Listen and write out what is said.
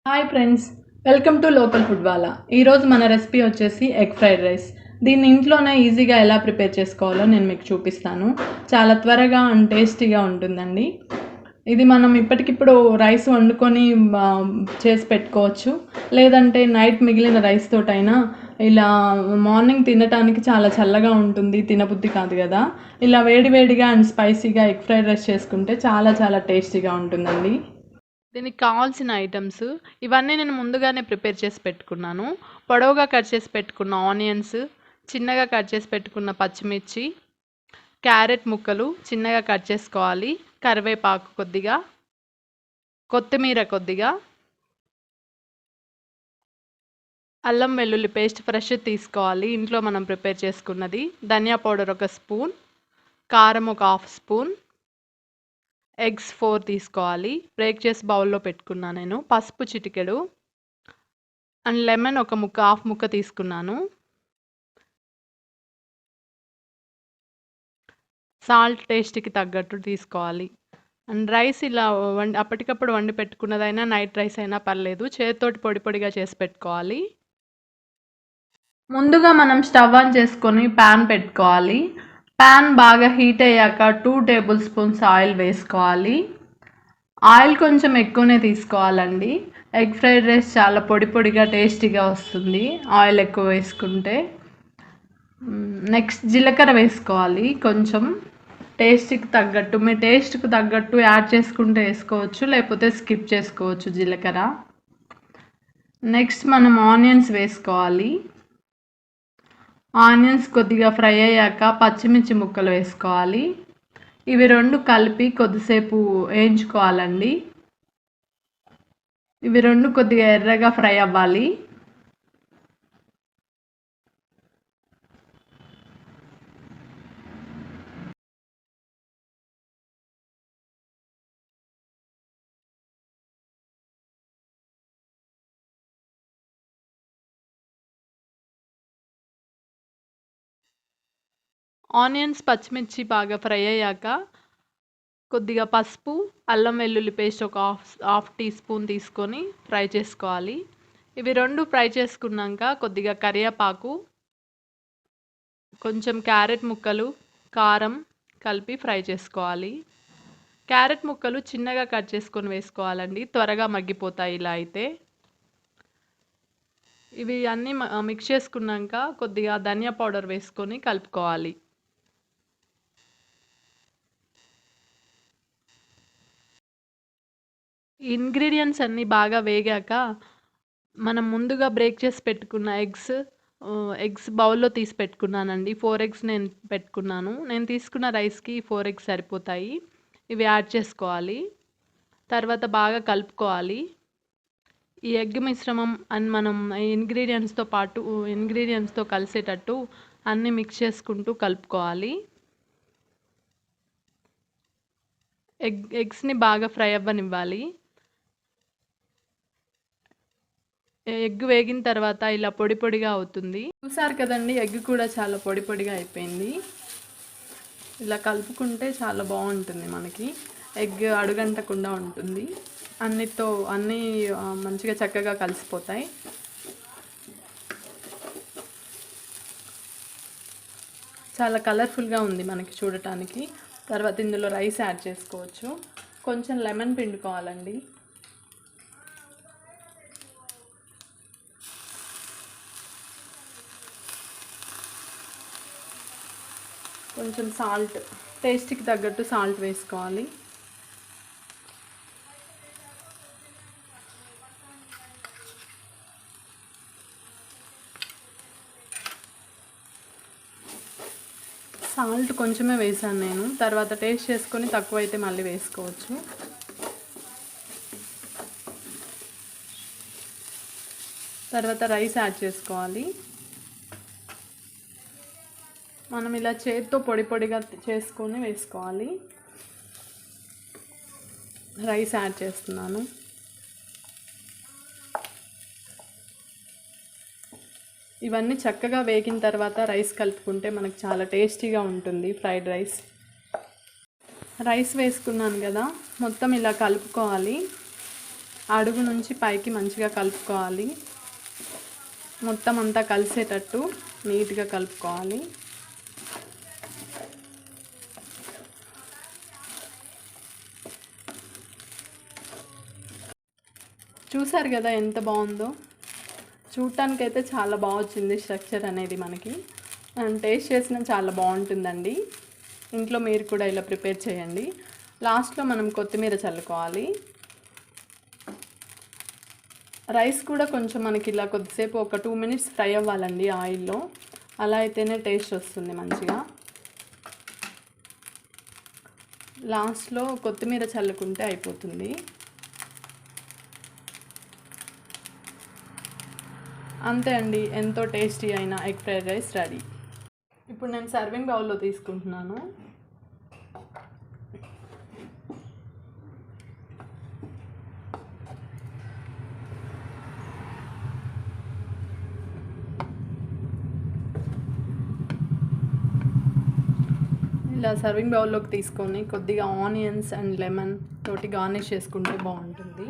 Hi friends, welcome to local food Wala. ఈరోజు మన recipe వచ్చేసి ఎగ్ ఫ్రైడ్ రైస్. దీన్ని ఇంట్లోనే ఈజీగా ఎలా ప్రిపేర్ చేసుకోవాలో నేను మీకు చూపిస్తాను. చాలా త్వరగా అండ్ టేస్టీగా ఉంటుందండి. ఇది మనం ఇప్పటికిప్పుడు రైస్ వండుకొని చేసి పెట్టుకోవచ్చు. లేదంటే నైట్ మిగిలిన రైస్ తోటైనా ఇలా మార్నింగ్ తినటానికి చాలా చల్లగా ఉంటుంది, తినబుద్ధి కాదు కదా. ఇలా వేడివేడిగా అండ్ స్పైసీగా ఎగ్ ఫ్రైడ్ రైస్ చేసుకుంటే చాలా చాలా టేస్టీగా ఉంటుందండి. దీనికి కావాల్సిన ఐటమ్స్ ఇవన్నీ నేను ముందుగానే ప్రిపేర్ చేసి పెట్టుకున్నాను. పొడవుగా కట్ చేసి పెట్టుకున్న ఆనియన్స్, చిన్నగా కట్ చేసి పెట్టుకున్న పచ్చిమిర్చి, క్యారెట్ ముక్కలు చిన్నగా కట్ చేసుకోవాలి, కరివేపాకు కొద్దిగా, కొత్తిమీర కొద్దిగా, అల్లం వెల్లుల్లి పేస్ట్ ఫ్రెష్ తీసుకోవాలి, ఇంట్లో మనం ప్రిపేర్ చేసుకున్నది, ధనియా పౌడర్ 1 స్పూన్, కారం 1/2 స్పూన్, ఎగ్స్ 4 తీసుకోవాలి, బ్రేక్ చేసి బౌల్లో పెట్టుకున్నా నేను, పసుపు చిటికెడు అండ్ లెమన్ ఒక ముక్క, హాఫ్ ముక్క తీసుకున్నాను, సాల్ట్ టేస్ట్కి తగ్గట్టు తీసుకోవాలి. అండ్ రైస్ ఇలా అప్పటికప్పుడు వండి పెట్టుకున్నదైనా నైట్ రైస్ అయినా పర్లేదు, చేతితోటి పొడి పొడిగా చేసి పెట్టుకోవాలి. ముందుగా మనం స్టవ్ ఆన్ చేసుకొని ప్యాన్ పెట్టుకోవాలి. ప్యాన్ బాగా హీట్ అయ్యాక 2 టేబుల్ స్పూన్స్ ఆయిల్ వేసుకోవాలి. ఆయిల్ కొంచెం ఎక్కువనే తీసుకోవాలండి. ఎగ్ ఫ్రైడ్ రైస్ చాలా పొడి పొడిగా టేస్టీగా వస్తుంది ఆయిల్ ఎక్కువ వేసుకుంటే. నెక్స్ట్ జీలకర్ర వేసుకోవాలి కొంచెం, టేస్ట్కి తగ్గట్టు, మీ టేస్ట్కి తగ్గట్టు యాడ్ చేసుకుంటే వేసుకోవచ్చు, లేకపోతే స్కిప్ చేసుకోవచ్చు జీలకర్ర. నెక్స్ట్ మనం ఆనియన్స్ వేసుకోవాలి. ఆనియన్స్ కొద్దిగా ఫ్రై అయ్యాక పచ్చిమిర్చి ముక్కలు వేసుకోవాలి. ఇవి రెండు కలిపి కొద్దిసేపు వేయించుకోవాలండి. ఇవి రెండు కొద్దిగా ఎర్రగా ఫ్రై అవ్వాలి. ఆనియన్స్ పచ్చిమిర్చి బాగా ఫ్రై అయ్యాక కొద్దిగా పసుపు, అల్లం వెల్లుల్లి పేస్ట్ ఒక హాఫ్ టీ స్పూన్ తీసుకొని ఫ్రై చేసుకోవాలి. ఇవి రెండు ఫ్రై చేసుకున్నాక కొద్దిగా కరివేపాకు, కొంచెం క్యారెట్ ముక్కలు, కారం కలిపి ఫ్రై చేసుకోవాలి. క్యారెట్ ముక్కలు చిన్నగా కట్ చేసుకొని వేసుకోవాలండి, త్వరగా మగ్గిపోతాయి ఇలా అయితే. ఇవి అన్నీ మిక్స్ చేసుకున్నాక కొద్దిగా ధనియా పౌడర్ వేసుకొని కలుపుకోవాలి. ఇంగ్రీడియంట్స్ అన్నీ బాగా వేగాక మనం ముందుగా బ్రేక్ చేసి పెట్టుకున్న ఎగ్స్ బౌల్లో తీసి పెట్టుకున్నానండి. 4 ఎగ్స్ నేను పెట్టుకున్నాను. నేను తీసుకున్న రైస్కి 4 ఎగ్స్ సరిపోతాయి. ఇవి యాడ్ చేసుకోవాలి. తర్వాత బాగా కలుపుకోవాలి. ఈ ఎగ్ మిశ్రమం అండ్ మనం ఇంగ్రీడియంట్స్తో కలిసేటట్టు అన్నీ మిక్స్ చేసుకుంటూ కలుపుకోవాలి. ఎగ్స్ని బాగా ఫ్రై అవ్వనివ్వాలి. ఎగ్ వేగిన తర్వాత ఇలా పొడి పొడిగా అవుతుంది. చూసారు కదండి, ఎగ్ కూడా చాలా పొడి పొడిగా అయిపోయింది. ఇలా కలుపుకుంటే చాలా బాగుంటుంది, మనకి ఎగ్ అడుగంటకుండా ఉంటుంది, అన్నీ మంచిగా చక్కగా కలిసిపోతాయి. చాలా కలర్ఫుల్గా ఉంది మనకి చూడటానికి. తర్వాత ఇందులో రైస్ యాడ్ చేసుకోవచ్చు. కొంచెం లెమన్ పిండుకోవాలండి. కొంచెం సాల్ట్, టేస్ట్కి తగ్గట్టు సాల్ట్ వేసుకోవాలి. సాల్ట్ కొంచెమే వేసాను నేను, తర్వాత టేస్ట్ చేసుకొని తక్కువైతే మళ్ళీ వేసుకోవచ్చు. తర్వాత రైస్ యాడ్ చేసుకోవాలి. మనం ఇలా చేత్తో పొడి పొడిగా చేసుకొని వేసుకోవాలి. రైస్ యాడ్ చేస్తున్నాను. ఇవన్నీ చక్కగా వేగిన తర్వాత రైస్ కలుపుకుంటే మనకు చాలా టేస్టీగా ఉంటుంది ఫ్రైడ్ రైస్. రైస్ వేసుకున్నాను కదా, మొత్తం ఇలా కలుపుకోవాలి. అడుగు నుంచి పైకి మంచిగా కలుపుకోవాలి. మొత్తం అంతా కలిసేటట్టు నీట్గా కలుపుకోవాలి. చూసారు కదా ఎంత బాగుందో. చూడటానికైతే చాలా బాగా వచ్చింది స్ట్రక్చర్ అనేది మనకి. టేస్ట్ చేసినా చాలా బాగుంటుందండి. ఇంట్లో మీరు కూడా ఇలా ప్రిపేర్ చేయండి. లాస్ట్లో మనం కొత్తిమీర చల్లుకోవాలి. రైస్ కూడా కొంచెం మనకి ఇలా కొద్దిసేపు ఒక 2 minutes ఫ్రై అవ్వాలండి ఆయిల్లో. అలా అయితేనే టేస్ట్ వస్తుంది మంచిగా. లాస్ట్లో కొత్తిమీర చల్లుకుంటే అయిపోతుంది. అంతే అండి, ఎంతో టేస్టీ అయిన ఎగ్ ఫ్రైడ్ రైస్ రెడీ. ఇప్పుడు నేను సర్వింగ్ బౌల్లో తీసుకుంటున్నాను. ఇలా సర్వింగ్ బౌల్లోకి తీసుకొని కొద్దిగా ఆనియన్స్ అండ్ లెమన్ తోటి గార్నిష్ చేసుకుంటే బాగుంటుంది.